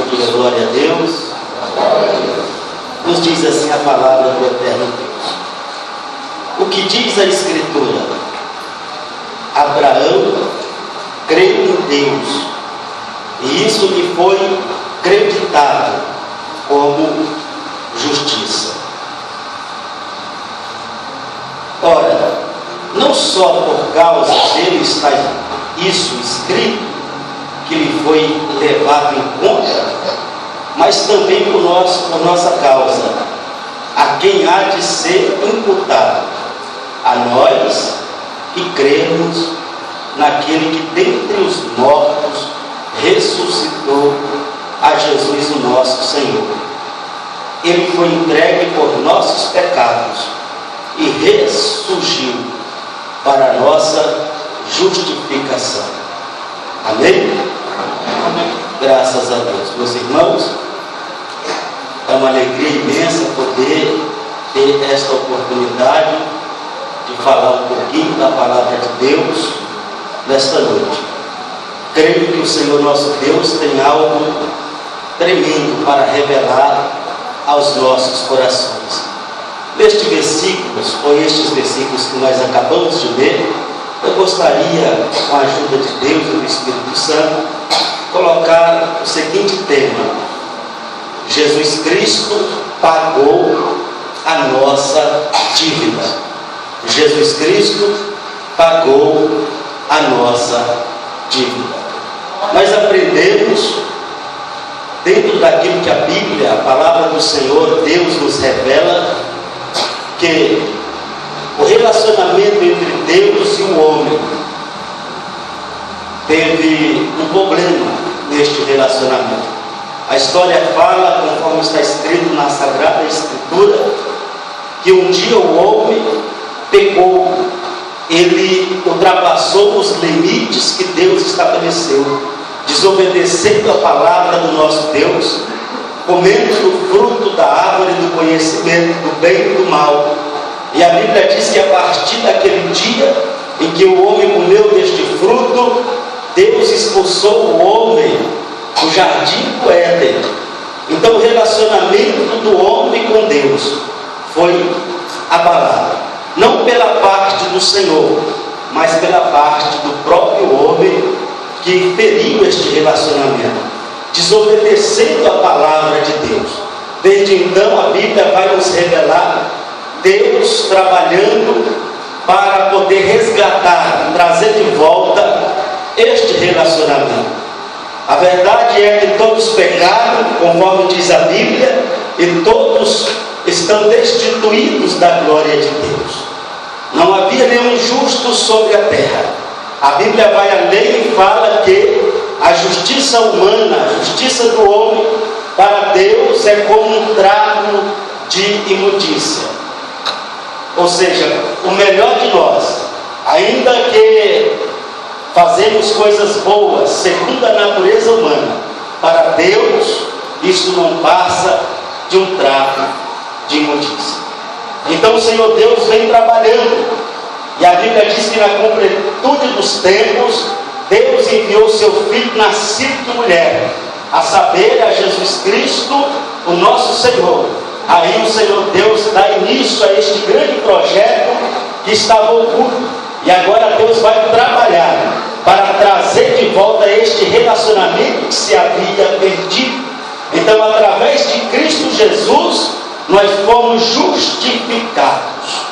Eu digo glória a Deus. Nos diz assim a palavra do eterno Deus. O que diz a Escritura? Abraão creu em Deus, e isso lhe foi creditado como justiça. Ora, não só por causa dele está isso escrito, que lhe foi levado em conta, mas também por nossa causa, a quem há de ser imputado, a nós que cremos naquele que dentre os mortos ressuscitou a Jesus o nosso Senhor. Ele foi entregue por nossos pecados e ressurgiu para a nossa justificação. Amém? Amém. Graças a Deus. Meus irmãos, é uma alegria imensa poder ter esta oportunidade de falar um pouquinho da palavra de Deus nesta noite. Creio que o Senhor nosso Deus tem algo tremendo para revelar aos nossos corações. Nestes versículos, ou estes versículos que nós acabamos de ler, eu gostaria, com a ajuda de Deus e do Espírito Santo, colocar o seguinte tema: Jesus Cristo pagou a nossa dívida. Jesus Cristo pagou a nossa dívida. Nós aprendemos, dentro daquilo que a Bíblia, a palavra do Senhor, Deus nos revela, que o relacionamento entre Deus e o homem teve um problema neste relacionamento. A história fala, conforme está escrito na Sagrada Escritura, que um dia o homem pecou, ele ultrapassou os limites que Deus estabeleceu, desobedecendo a palavra do nosso Deus, comendo do fruto da árvore do conhecimento do bem e do mal. E a Bíblia diz que a partir daquele dia em que o homem comeu deste fruto, Deus expulsou o homem do jardim do Éden. Então o relacionamento do homem com Deus foi abalado, não pela parte do Senhor, mas pela parte do próprio homem que feriu este relacionamento, desobedecendo a palavra de Deus. Desde então a Bíblia vai nos revelar Deus trabalhando para poder resgatar, trazer de volta este relacionamento. A verdade é que todos pecaram, conforme diz a Bíblia, e todos estão destituídos da glória de Deus. Não havia nenhum justo sobre a terra. A Bíblia vai além e fala que a justiça humana, a justiça do homem, para Deus é como um trago de imundícia. Ou seja, o melhor de nós, ainda que fazemos coisas boas, segundo a natureza humana, para Deus, isso não passa de um trago de imundícia. Então o Senhor Deus vem trabalhando, e a Bíblia diz que na completude dos tempos, Deus enviou seu Filho nascido de mulher, a saber, a Jesus Cristo, o nosso Senhor. Aí o Senhor Deus dá início a este grande projeto que estava oculto, e agora Deus vai trabalhar para trazer de volta este relacionamento que se havia perdido. Então, através de Cristo Jesus, nós fomos justificados.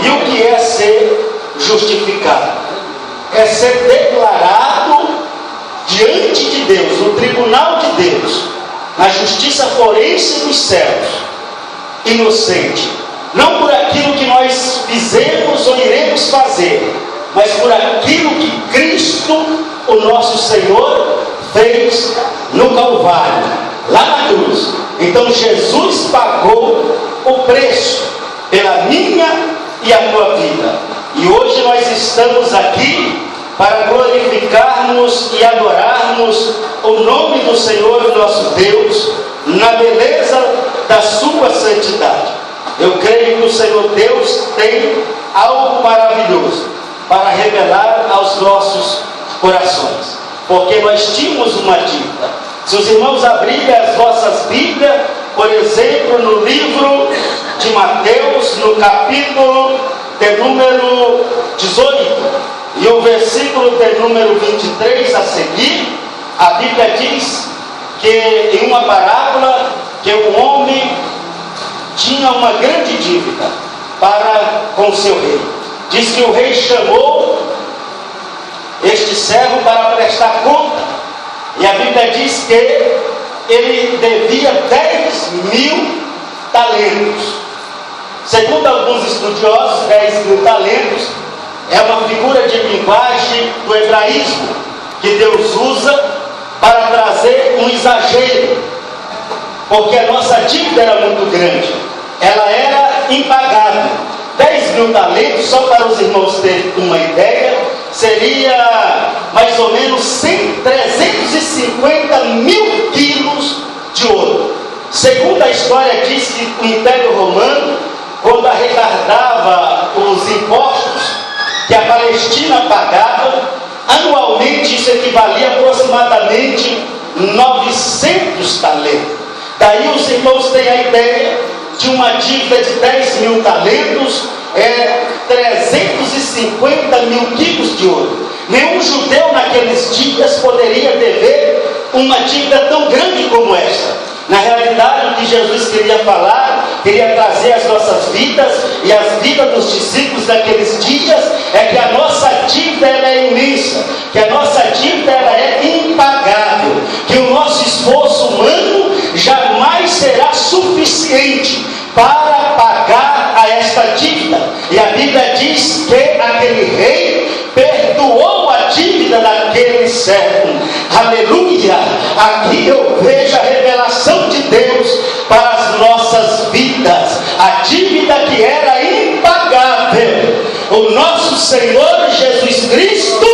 E o que é ser justificado? É ser declarado diante de Deus, no tribunal de Deus, na justiça forense dos céus, inocente, não por aquilo que nós fizemos ou iremos fazer, mas por aquilo que Cristo, o nosso Senhor, fez no Calvário, lá na cruz. Então Jesus pagou o preço pela minha e a tua vida, e hoje nós estamos aqui para glorificarmos e adorarmos o nome do Senhor nosso Deus, na beleza da sua santidade. Eu creio que o Senhor Deus tem algo maravilhoso para revelar aos nossos corações, porque nós tínhamos uma dívida. Se os irmãos abrirem as vossas Bíblias, por exemplo, no livro de Mateus, no capítulo de número 18, e o versículo de número 23 a seguir, a Bíblia diz que em uma parábola, que um homem tinha uma grande dívida para com seu rei. Diz que o rei chamou este servo para prestar conta, e a Bíblia diz que ele devia 10.000 talentos. Segundo alguns estudiosos, 10.000 talentos é uma figura de linguagem do hebraísmo que Deus usa para trazer um exagero, porque a nossa dívida era muito grande, ela era impagável. 10.000 talentos, só para os irmãos terem uma ideia, seria mais ou menos 350 mil quilos de ouro. Segundo a história, diz que o Império Romano, quando arrecadava os impostos que a Palestina pagava, anualmente isso equivalia a aproximadamente 900 talentos. Daí os irmãos têm a ideia de uma dívida de 10.000 talentos, 350 mil quilos de ouro. Nenhum judeu naqueles dias poderia dever uma dívida tão grande como esta. Na realidade, o que Jesus queria falar, queria trazer às nossas vidas e às vidas dos discípulos naqueles dias, é que a nossa dívida ela é imensa, que a nossa dívida ela é impagável, que o nosso esforço humano jamais será suficiente para pagar a esta dívida. E a Bíblia diz que aquele rei perdoou a dívida daquele servo. Aleluia! Aqui eu vejo a revelação de Deus para as nossas vidas. A dívida que era impagável, o nosso Senhor Jesus Cristo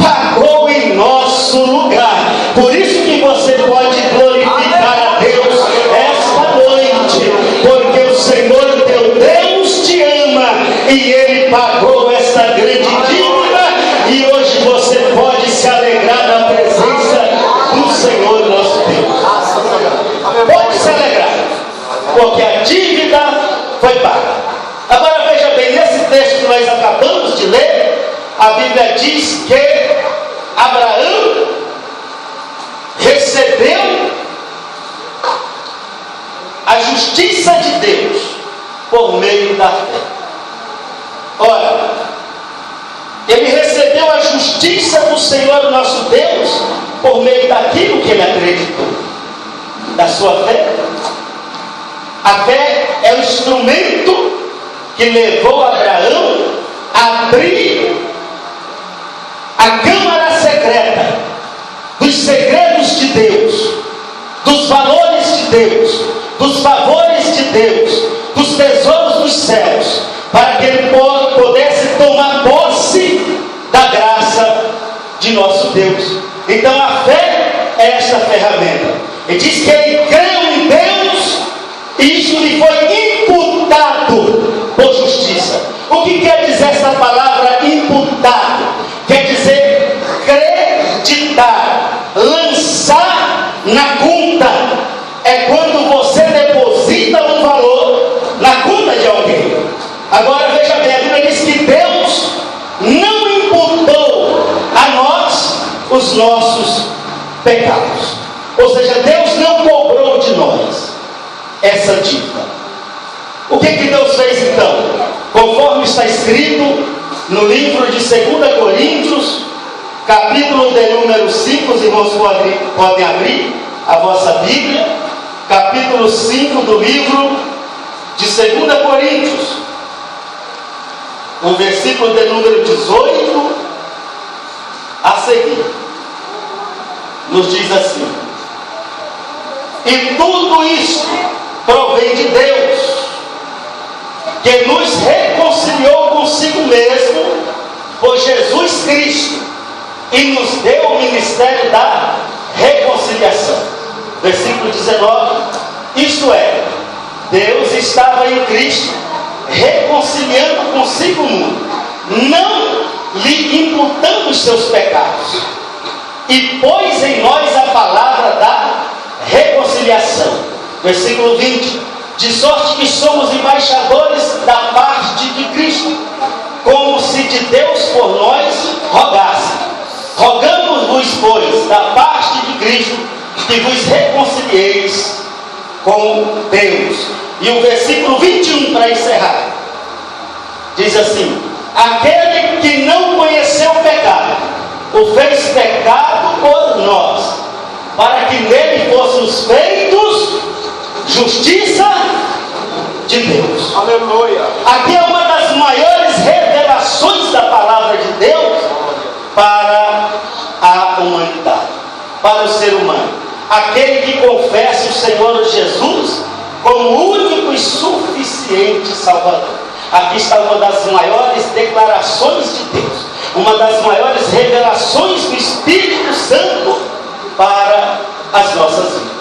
pagou em nosso lugar. Por isso que você pode glorificar a Deus esta noite, porque o Senhor teu Deus te ama e Ele pagou esta grande dívida, e hoje você pode se alegrar na presença do Senhor nosso Deus. Pode se alegrar, porque a dívida foi paga. Agora veja bem, nesse texto que nós acabamos de ler, a Bíblia diz que Abraão recebeu a justiça de Deus por meio da fé. Ora, ele recebeu a justiça do Senhor nosso Deus por meio daquilo que ele acreditou, da sua fé. A fé é o instrumento que levou Abraão a abrir a câmara secreta dos segredos de Deus, dos valores de Deus, dos favores de Deus, dos tesouros dos céus, para que ele pudesse tomar posse da graça de nosso Deus. Então a fé é esta ferramenta. Ele diz que ele creu em Deus e isso lhe foi imputado por justiça. O que quer dizer esta palavra imputado? Quer dizer acreditar, lançar na conta. É quando você deposita um valor na conta de alguém. Agora veja bem, a Bíblia diz que Deus não imputou a nós os nossos pecados. Ou seja, Deus não cobrou de nós essa dívida. O que Deus fez então? Conforme está escrito no livro de 2 Coríntios, capítulo de número 5, os irmãos podem abrir a vossa Bíblia, capítulo 5 do livro de 2 Coríntios, o versículo de número 18 a seguir, nos diz assim: e tudo isto provém de Deus, que nos reconciliou consigo mesmo por Jesus Cristo e nos deu o ministério da reconciliação. Versículo 19: isto é, Deus estava em Cristo reconciliando consigo o mundo, não lhe imputando os seus pecados, e pôs em nós a palavra palavra da reconciliação. Versículo 20: de sorte que somos embaixadores da parte de Cristo, como se de Deus por nós rogasse. Rogamos-vos, pois, da parte de Cristo, que vos reconcilieis com Deus. E o versículo 21, para encerrar, diz assim: aquele que não conheceu o pecado, o fez pecado por nós, para que nele fôssemos feitos justiça de Deus. Aleluia. Aqui é uma das maiores revelações da palavra de Deus para a humanidade, para o ser humano. Aquele que confessa o Senhor Jesus como único e suficiente Salvador. Aqui está uma das maiores declarações de Deus, uma das maiores revelações do Espírito Santo para as nossas vidas.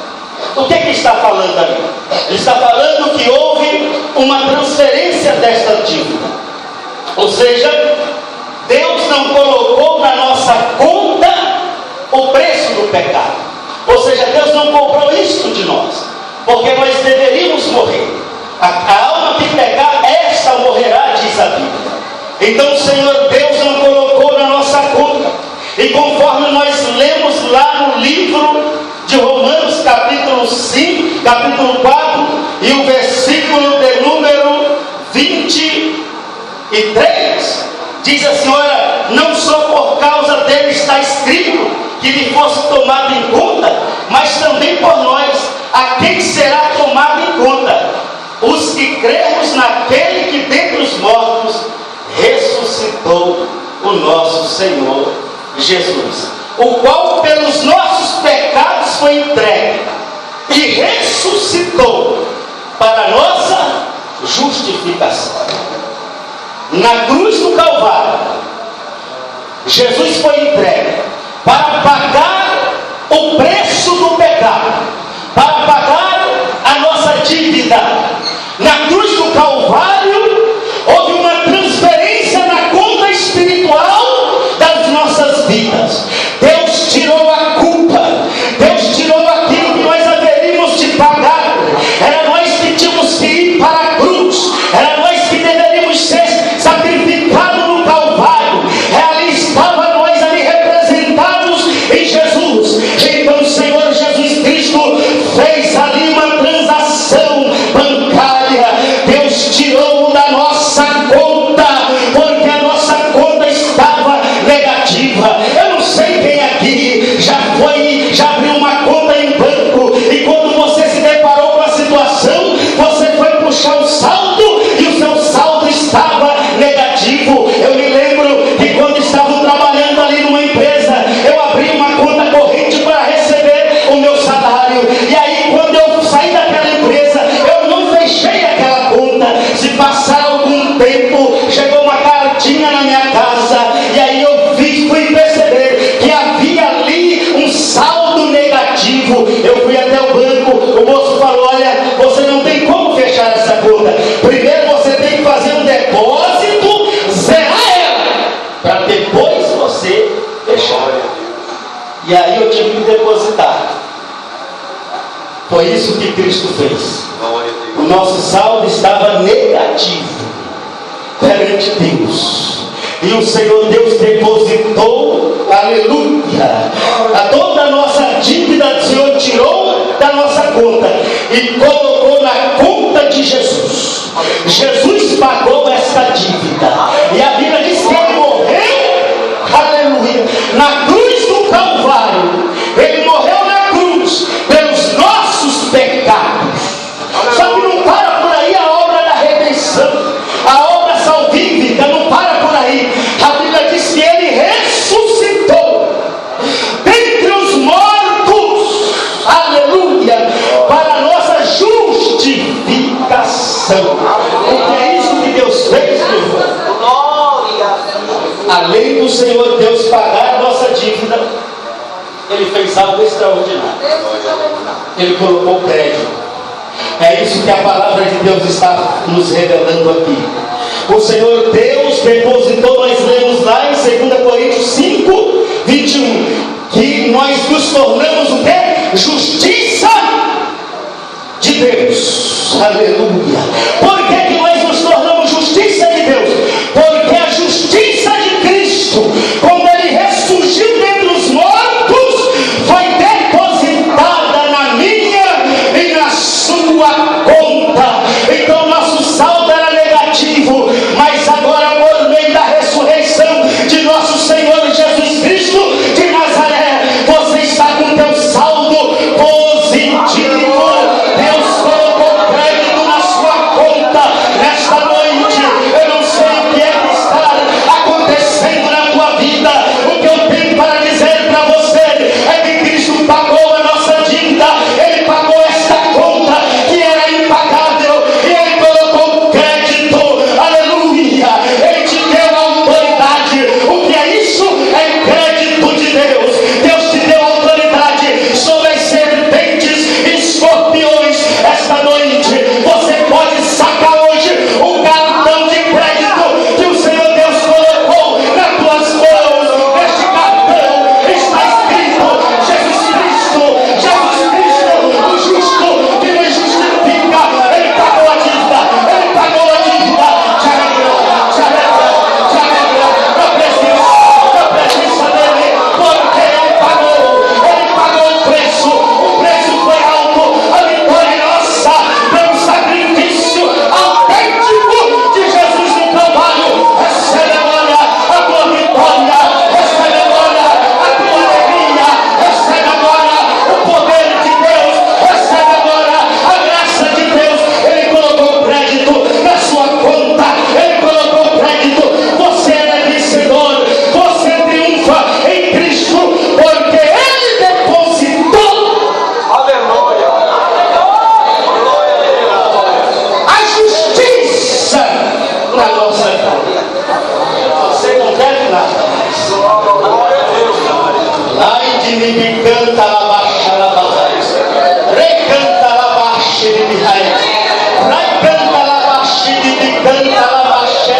O que é que está falando ali? Ele está falando que houve uma transferência desta dívida. Ou seja, Deus não colocou na nossa conta o preço do pecado. Ou seja, Deus não cobrou isto de nós, porque nós deveríamos morrer. A alma que pecar, esta morrerá, diz a Bíblia. Então o Senhor Deus não colocou na nossa conta. E conforme nós lemos lá no livro de Romanos, capítulo 5, capítulo 4, e o versículo de número 23, diz assim: olha, não só por causa dele está escrito que lhe fosse tomado em conta, mas também por nós, a quem será tomado em conta? Os que cremos naquele que dentre os mortos ressuscitou o nosso Senhor Jesus, o qual pelos nossos pecados foi entregue e ressuscitou para a nossa justificação. Na cruz do Calvário, Jesus foi entregue para pagar o preço do pecado, para pagar a nossa dívida. Na cruz do Calvário houve uma transferência na conta espiritual das nossas vidas. Deus tirou a culpa, Deus tirou aquilo que nós haveríamos de pagar. Era nós que tínhamos que ir para a cruz, era nós que deveríamos ser sacrificados no Calvário. Ali estava nós ali representados em Jesus. Então o Senhor Jesus Cristo fez ali uma transação bancária. Deus tirou da nossa conta, porque a nossa conta estava negativa. Eu não sei quem aqui já abriu uma conta em banco, e quando você se deparou com a situação, você foi puxar o saldo e o seu saldo estava negativo. Eu me lembro que quando estava trabalhando ali numa empresa, eu abri uma conta corrente para receber o meu salário, e aí quando eu saí daquela empresa, eu não fechei aquela conta. Se passar algum tempo, chegou uma cartinha na minha casa, e aí eu fui perceber que havia ali um saldo negativo. Eu fui até o banco, o moço falou: olha, você não tem como fechar essa conta. Primeiro você tem que fazer um depósito, zerar ela, para depois você fechar. E aí eu tive que depositar. Foi isso que Cristo fez. O nosso saldo estava negativo perante Deus, e o Senhor Deus depositou, aleluia, toda a nossa dívida. O Senhor tirou da nossa conta e colocou na conta de Jesus. Jesus pagou essa dívida, e a Bíblia diz que ele morreu, aleluia, na cruz do Calvário. Ele morreu na cruz pelos nossos pecados. Só que não para por aí a obra da redenção, a obra salvífica não para por aí. A Bíblia diz que ele ressuscitou dentre os mortos, aleluia, para a nossa justificação. Porque é isso que Deus fez, meu irmão. Além do Senhor Deus pagar a nossa dívida, ele fez algo extraordinário. Ele colocou crédito. É isso que a palavra de Deus está nos revelando aqui. O Senhor Deus depositou, nós lemos lá em 2 Coríntios 5, 21, que nós nos tornamos o quê? Justiça de Deus. Aleluia. Por que que nós nos tornamos justiça de Deus? Porque a justiça de Cristo, quando Ele ressurgiu dentre os mortos, foi depositada na minha e na sua conta. Então nosso saldo era negativo, mas agora por meio da ressurreição de nosso Senhor Jesus Cristo de Nazaré, você está com teu saldo positivo. Deus colocou crédito na sua conta nesta noite. Eu não sei o que é que está acontecendo na tua vida. O que eu tenho para dizer para você é que Cristo pagou a nossa dívida. Ele pagou esta conta que era impagável e Ele colocou crédito. Aleluia. Ele te deu a autoridade. O que é isso? É crédito de Deus. Deus te deu autoridade sobre as serpentes e escorpiões. Esta noite você pode sacar hoje o cartão de crédito que o Senhor Deus colocou nas tuas mãos. Neste cartão está escrito Jesus Cristo, o justo que nos justifica. Ele pagou a dívida, Ele pagou a dívida. Já alegra na presença dele, porque Ele pagou o preço foi alto. A vitória é nossa pelo sacrifício autêntico de Jesus no Calvário. Recebe agora a tua vitória, recebe agora a tua alegria, recebe agora o poder de Deus, recebe agora a graça de Deus. Ele colocou crédito na sua conta, Ele colocou crédito. Você é vencedor, você triunfa em Cristo, porque Ele depositou a justiça na nossa vida. Você não deve nada mais. Ai de mim, me canta la baixa la barra, recanta la baixa de Mihail, recanta la baixa de me canta la baixa.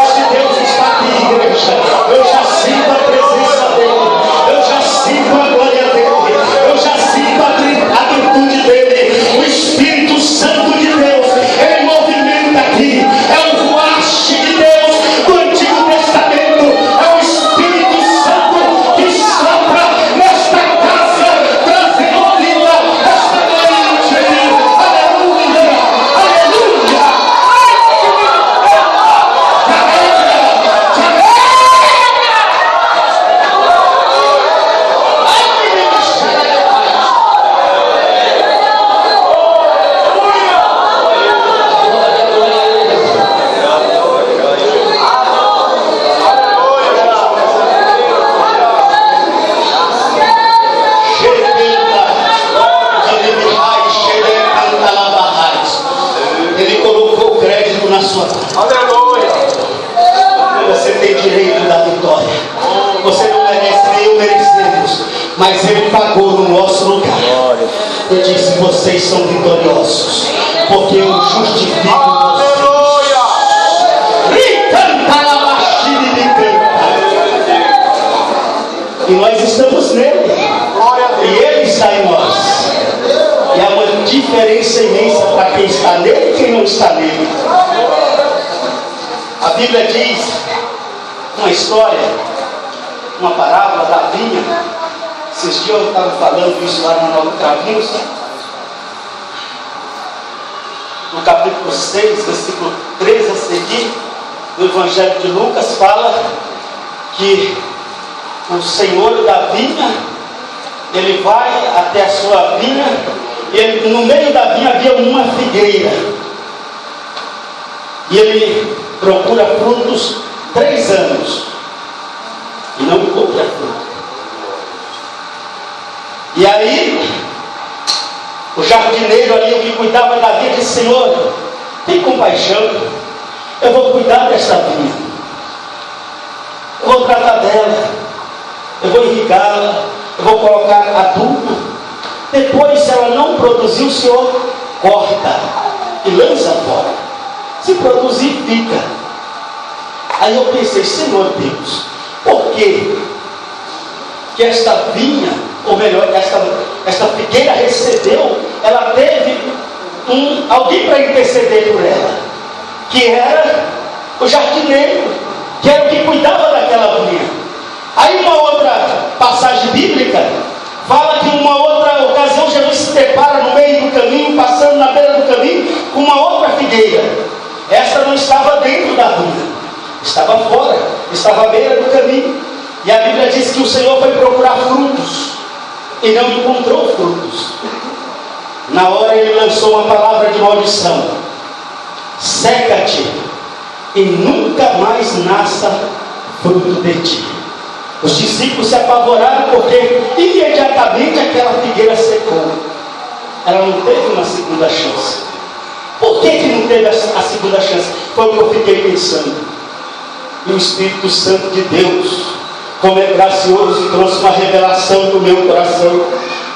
Esse Deus está aqui, igreja. Eu já sinto a presença dele, eu já sinto a glória dele, eu já sinto a virtude dele. O Espírito Santo de Deus, ele movimenta aqui. É o ruache de Deus do Antigo Testamento. É o Espírito Santo que sopra nesta casa, trazendo vida esta noite. Aleluia, aleluia. Ele colocou crédito na sua conta. Você tem direito da vitória. Você não merece, nem eu merecemos, mas Ele pagou no nosso lugar. Eu disse: vocês são vitoriosos, porque eu justifico vocês. E nós estamos nele, e Ele está em nós. E há uma diferença imensa para quem está nele e quem não está nele. A Bíblia diz uma história, uma parábola da vinha. Esses dias eu estava falando isso lá no Novo Cravinhos, no capítulo 6, versículo 13 a seguir, do Evangelho de Lucas, fala que o Senhor da vinha, ele vai até a sua vinha, e no meio da vinha havia uma figueira, e ele procura frutos 3 anos e não encontra fruto. E aí o jardineiro ali, o que cuidava da vinha, disse: Senhor, tem compaixão, eu vou cuidar desta vinha, eu vou tratar dela, eu vou irrigá-la, eu vou colocar adubo. Depois, se ela não produzir, o Senhor corta e lança fora. Se produzir, fica. Aí eu pensei: Senhor Deus, por que que esta vinha, ou melhor, esta figueira recebeu, ela teve alguém para interceder por ela, que era o jardineiro, que era o que cuidava daquela vinha. Aí uma outra passagem bíblica fala que em uma outra ocasião Jesus se depara no meio do caminho, passando na beira do caminho, com uma outra figueira. Esta não estava dentro da vinha, estava fora, estava à beira do caminho. E a Bíblia diz que o Senhor foi procurar frutos e não encontrou frutos. Na hora ele lançou uma palavra de maldição: seca-te e nunca mais nasça fruto de ti. Os discípulos se apavoraram porque imediatamente aquela figueira secou. Ela não teve uma segunda chance. Por que não teve a segunda chance? Foi o que eu fiquei pensando. E o Espírito Santo de Deus, como é gracioso, trouxe uma revelação para o meu coração.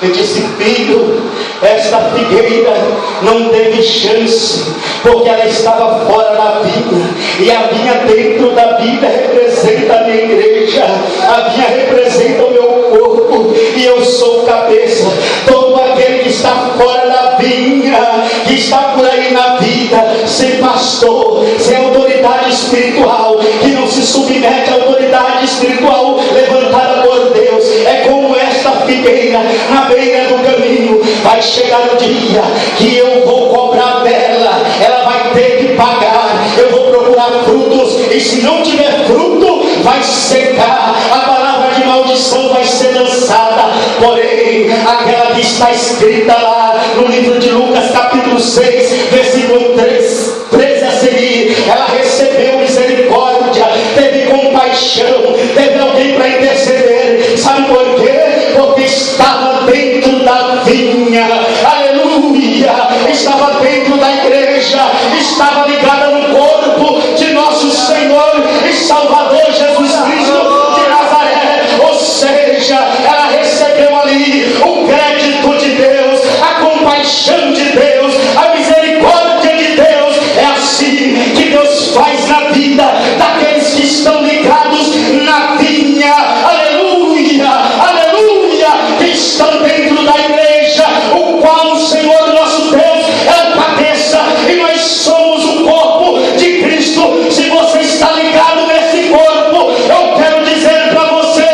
Eu disse: filho, esta figueira não teve chance, porque ela estava fora da vinha, e a vinha dentro da Bíblia representa a minha igreja, a vinha representa o meu corpo, e eu sou o cabeça. Todo aquele que está fora da vinha, que está por aí na vida, sem pastor, sem autoridade espiritual, que não se submete à autoridade espiritual levantada por Deus, é como esta figueira na beira do caminho. Vai chegar o dia que eu vou cobrar dela, ela vai ter que pagar. Eu vou procurar frutos, e se não tiver fruto, vai secar. A palavra de maldição vai ser lançada. Porém, aquela que está escrita lá no livro de Lucas, capítulo 6, versículo 13 a seguir, ela recebeu misericórdia, teve compaixão, teve alguém para interceder. Sabe por quê? Porque estava dentro da vinha, aleluia, estava dentro da igreja, estava ligada no corpo de nosso Senhor e Salvador Jesus Cristo de Nazaré. Ou seja, ela recebeu ali o crédito de Deus, a compaixão de Deus, a misericórdia de Deus. É assim que Deus faz na vida daqueles que estão ligados na vinha, aleluia, aleluia, que estão dentro da igreja, o qual o Senhor nosso Deus é o cabeça, e nós somos o corpo de Cristo. Se você está ligado nesse corpo, eu quero dizer para você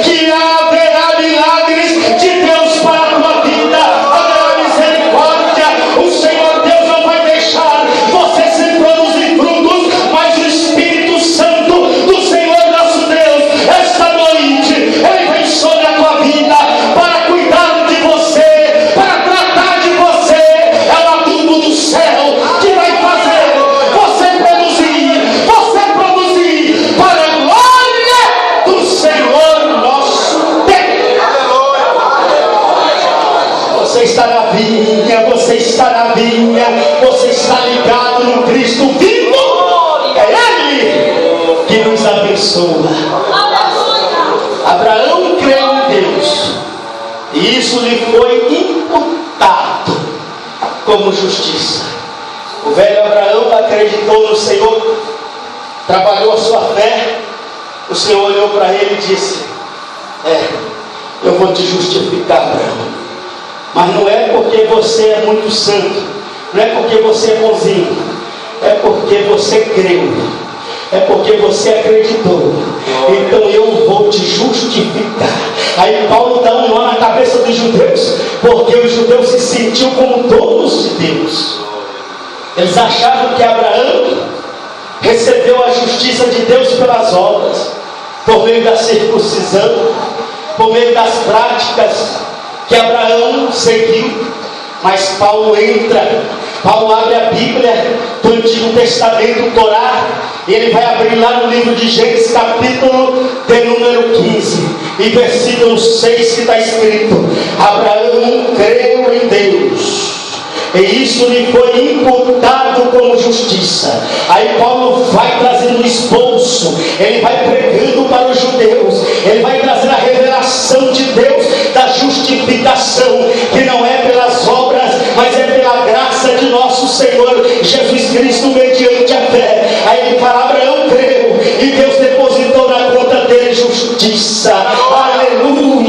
que haverá milagres de Deus para a tua vida, haverá misericórdia. O Senhor Deus não vai deixar você sem produzir frutos, mas o Espírito Santo do Senhor nosso Deus, esta noite, Ele vem sobre a tua vida para cuidar de você, para tratar de você. É o adubo do céu que vai fazer você produzir para a glória do Senhor nosso Deus. Você está na vinha, você está na vinha, você está ligado no Cristo vivo. É Ele que nos abençoa. Abraão creu em Deus, e isso lhe foi imputado como justiça. O velho Abraão acreditou no Senhor, trabalhou a sua fé. O Senhor olhou para ele e disse: eu vou te justificar, Abraão, mas não é porque você é muito santo, não é porque você é bonzinho, é porque você creu, é porque você acreditou. Então eu vou te justificar. Aí Paulo dá um nó na cabeça dos judeus, porque os judeus se sentiam como donos de Deus. Eles achavam que Abraão recebeu a justiça de Deus pelas obras, por meio da circuncisão, por meio das práticas que Abraão seguiu. Mas Paulo abre a Bíblia do Antigo Testamento, Torá, e ele vai abrir lá no livro de Gênesis, capítulo de número 15, e versículo 6, que está escrito: Abraão creu em Deus, e isso lhe foi imputado como justiça. Aí Paulo vai trazendo o esboço, ele vai pregando para os judeus, ele vai trazendo a revelação de Deus da justificação, que não é pelas obras, mas é pela graça de nosso Senhor Jesus Cristo, mediante a fé. Aí ele fala: Abraão creu, e Deus depositou na conta dele justiça. Aleluia.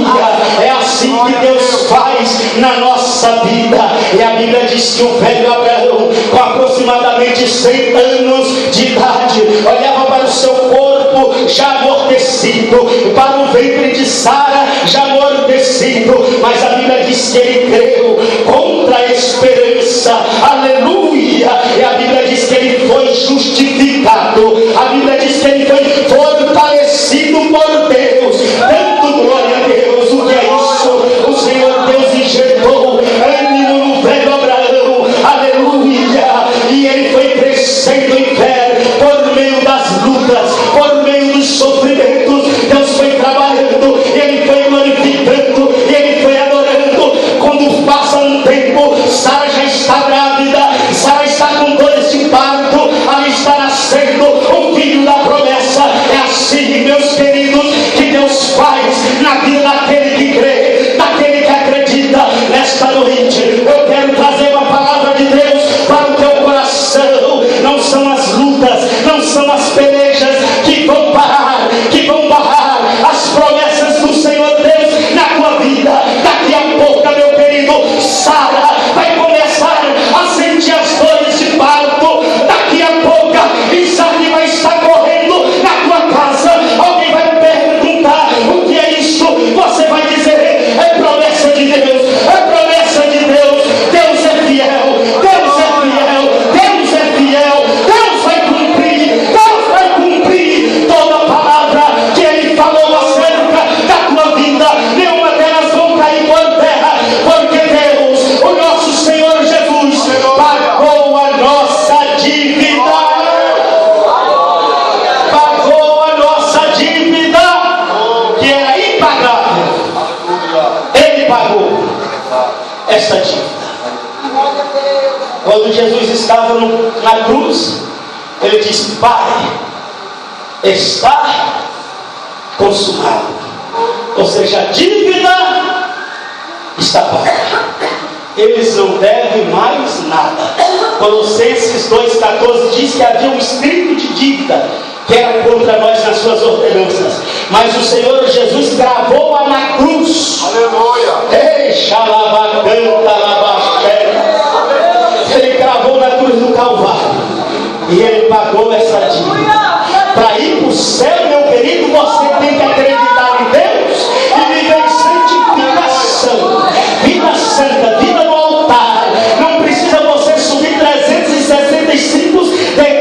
faz na nossa vida. E a Bíblia diz que o velho Abraão, com aproximadamente 100 anos de idade, olhava para o seu corpo já amortecido, para o ventre de Sara já amortecido, mas a Bíblia diz que ele creu contra a esperança, aleluia. E a Bíblia diz que ele foi justificado, a Bíblia diz que ele foi fortalecido por Deus. Tanto glória a Deus. O que é isso? O Senhor Deus injetou ânimo no velho Abraão, aleluia. E ele foi crescendo em fé por meio das lutas, por meio dos sofrimentos. Deus foi trabalhando, ele foi glorificando, ele foi adorando. Quando passa um tempo, Sara já está grávida, Sara está com dores de parto, ali está nascendo o filho da promessa. É assim, meus queridos, que Deus faz na vida daquele que crê, daquele que acredita. Nesta noite eu quero trazer uma palavra de Deus para o teu coração. Não são as lutas, não são as pelejas que vão parar, que vão barrar as promessas do Senhor Deus na tua vida. Daqui a pouco, meu querido, Sara vai começar a sentir as dores de parto. Daqui a pouco Isaac vai estar correndo na tua casa. Alguém vai perguntar: o que é isso? Você vai dizer: é promessa de Deus, é promessa de Deus. Deus é fiel, Deus é fiel, Deus é fiel. Deus vai cumprir toda a palavra que Ele falou acerca da tua vida. Nenhuma delas vão cair por terra, porque Deus, o nosso Senhor Jesus, pagou a nossa dívida. Pagou a nossa dívida, que era impagável. Ele pagou esta dívida. Quando Jesus estava na cruz, ele disse: Pai, está consumado. Ou seja, a dívida está paga. Eles não devem mais nada. Colossenses 2,14 diz que havia um escrito de dívida que era contra nós nas suas ordenanças, mas o Senhor Jesus gravou-a na cruz. Aleluia. Ei, xalabacanta, labaxera. Ele gravou na cruz do Calvário e ele pagou essa dívida. Para ir para o céu, meu querido, você tem que acreditar em Deus e viver em santificação, vida santa, vida no altar. Não precisa você subir 365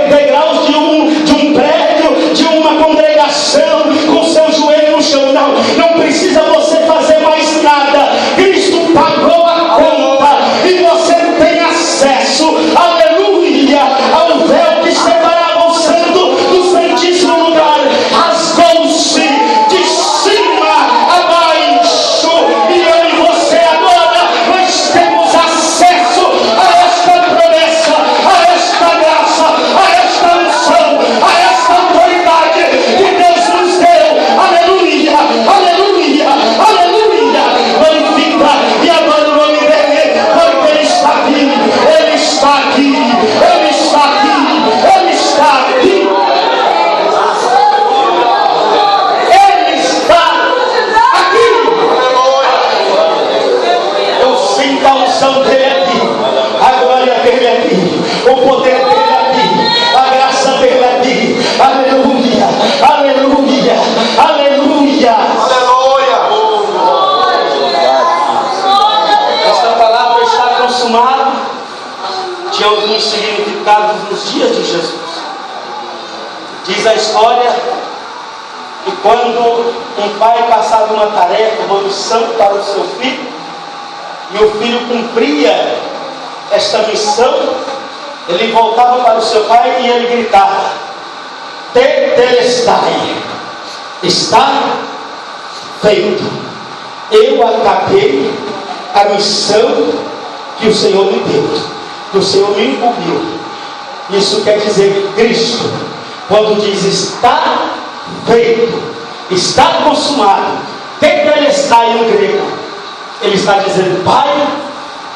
degraus de um prédio, de uma congregação, com seu joelho no chão. Não precisa você fazer mais nada. Cristo pagou a conta e você tem acesso, aleluia, ao véu que separava o santo do santíssimo lugar. Rasgou-se de cima a baixo, e eu e você agora nós temos acesso a esta promessa, a esta graça, a esta unção, a esta autoridade que Deus nos deu. Aleluia, aleluia, aleluia. Glorifica e adora o nome dele, porque ele está aqui, ele está aqui, ele está aqui, ele está aqui. Ele está aqui. Eu sinto a unção dele aqui, a glória dele aqui, o poder dele aqui, a graça dele aqui. Aleluia, aleluia, aleluia. Esta palavra está consumada tinha alguns significados nos dias de Jesus. Diz a história que quando um pai passava uma tarefa, uma missão para o seu filho, e o filho cumpria esta missão, ele voltava para o seu pai e ele gritava: Tetelestai, está feito. Eu acabei a missão que o Senhor me deu, que o Senhor me incumbiu. Isso quer dizer que Cristo, quando diz está feito, está consumado, tetelestai no grego, ele está dizendo: Pai,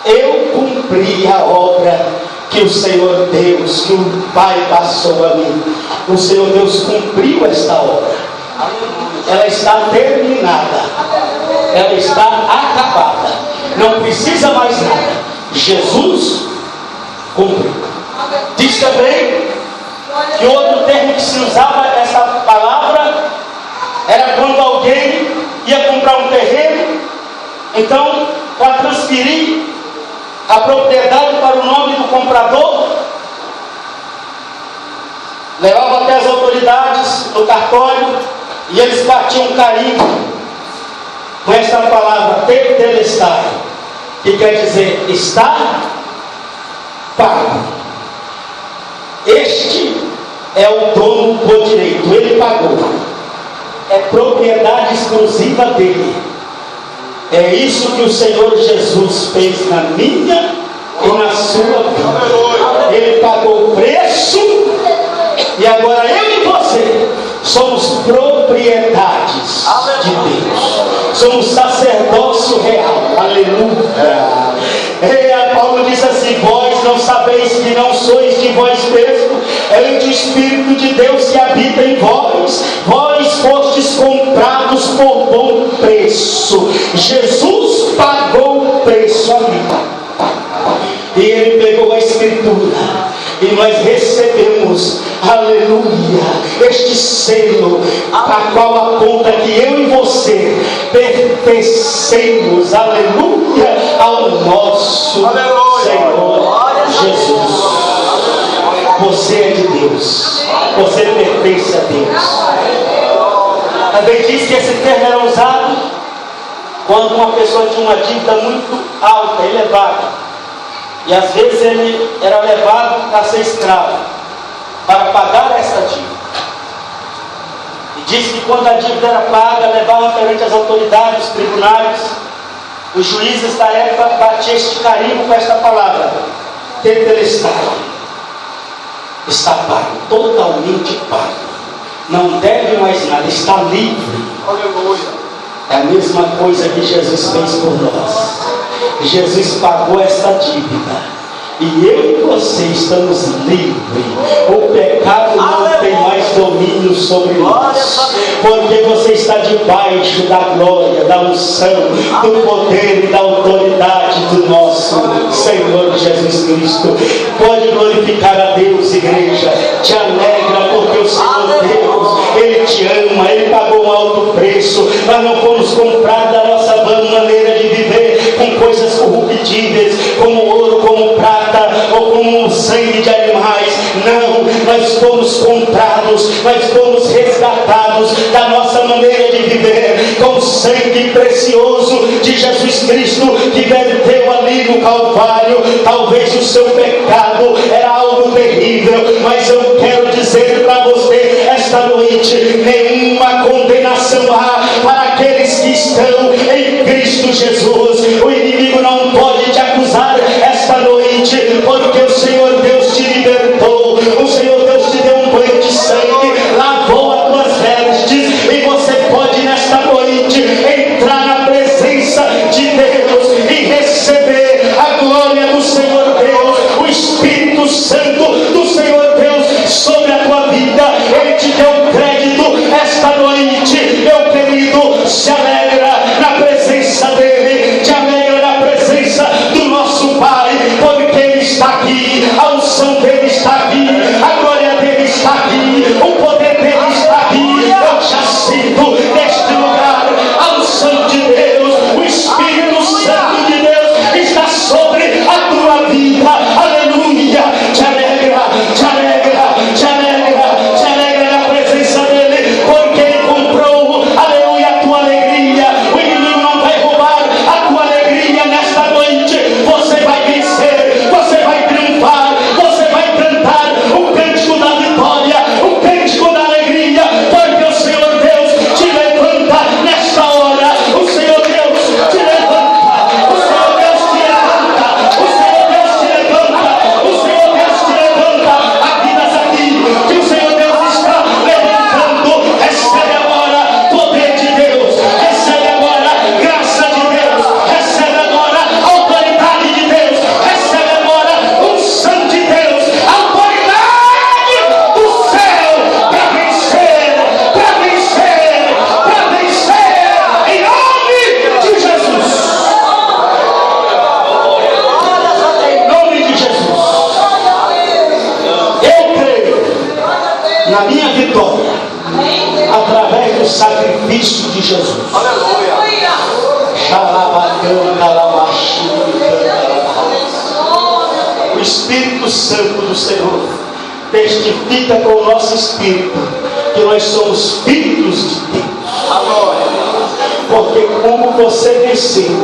eu cumpri a obra que o Senhor Deus, que o Pai passou a mim. O Senhor Deus cumpriu esta obra. Ela está terminada, ela está acabada. precisa mais nada. Jesus cumpriu. Diz também que outro termo que se usava essa palavra era quando alguém ia comprar um terreno, então, para transferir a propriedade para o nome do comprador, levava até as autoridades no cartório e eles batiam um carimbo com esta palavra tetelestai, que quer dizer está pago. Este é o dono por direito, ele pagou, é propriedade exclusiva dele. É isso que o Senhor Jesus fez na minha e na sua vida. Ele pagou o preço e agora eu e você somos propriedades de Deus. Somos sacerdócio real. Aleluia. Paulo diz assim: vós não sabeis que não sois de vós mesmo, é o Espírito de Deus que habita em vós. Vós fostes comprados por bom preço. Jesus pagou o preço a mim. E ele pegou a Escritura e nós recebemos, aleluia, este selo, a qual aponta que eu e você pertencemos, aleluia, ao nosso Senhor Jesus. Você é de Deus, você pertence a Deus. Também diz que esse termo era usado quando uma pessoa tinha uma dívida muito alta, elevada. E às vezes ele era levado a ser escravo para pagar essa dívida. E diz que quando a dívida era paga, levavam perante as autoridades, os tribunais, os juízes da época batiam este carimbo com esta palavra: tetelestai. Está pago, totalmente pago. Não deve mais nada, está livre. Aleluia. É a mesma coisa que Jesus fez por nós. Jesus pagou essa dívida e eu e você estamos livres. O pecado não tem mais domínio sobre nós, porque você está debaixo da glória, da unção, do poder e da autoridade do nosso Senhor Jesus Cristo. Pode glorificar a Deus, igreja. Te alegra, porque o Senhor Deus, Ele te ama, Ele pagou um alto preço. Nós não fomos comprados da nossa maneira de viver com coisas corruptíveis, como ouro, como prata, ou como sangue de animais. Não, nós fomos comprados, nós fomos resgatados da nossa maneira de viver com o sangue precioso de Jesus Cristo, que verteu ali no Calvário. Talvez o seu pecado era algo terrível, mas eu quero dizer para você esta noite: nenhuma condenação há para aqueles que estão em Cristo Jesus. O inimigo não pode te acusar esta noite, porque o Senhor Deus te libertou. O Senhor Deus te deu um banho de sangue, lavou as tuas vestes, e você pode nesta noite entrar na presença de Deus e receber a glória do Senhor Deus, o Espírito Santo do Senhor Deus sobre a tua vida. Ele te deu crédito esta noite, meu querido. Se alegra na presença dele, te na minha vitória, através do sacrifício de Jesus. Aleluia. O Espírito Santo do Senhor testifica com o nosso espírito que nós somos filhos de Deus. Porque como você venceu,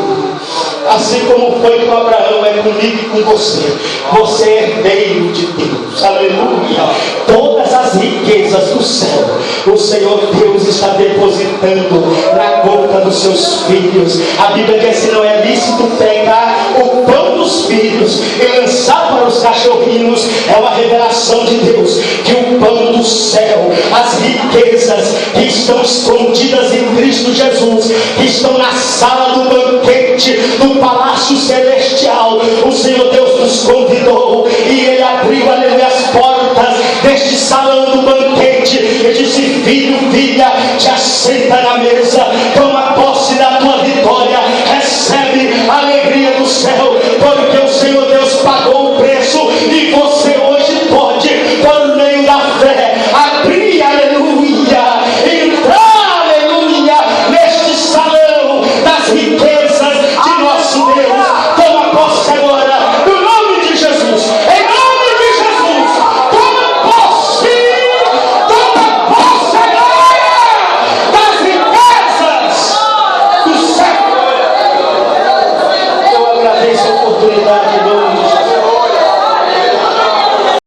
assim como foi com Abraão, é comigo e com você. Você é herdeiro de Deus. Aleluia. Todas as riquezas do céu, o Senhor Deus está depositando na conta dos seus filhos. A Bíblia diz que não é lícito pegar o pão dos filhos e lançar para os cachorrinhos. É uma revelação de Deus que o pão do céu, as riquezas que estão escondidas em Cristo Jesus, que estão na sala do banquete, do palácio celestial, o Senhor Deus nos convidou e Ele abriu, aleluia, as portas deste salão do banquete e disse: filho, filha, te assenta na mesa,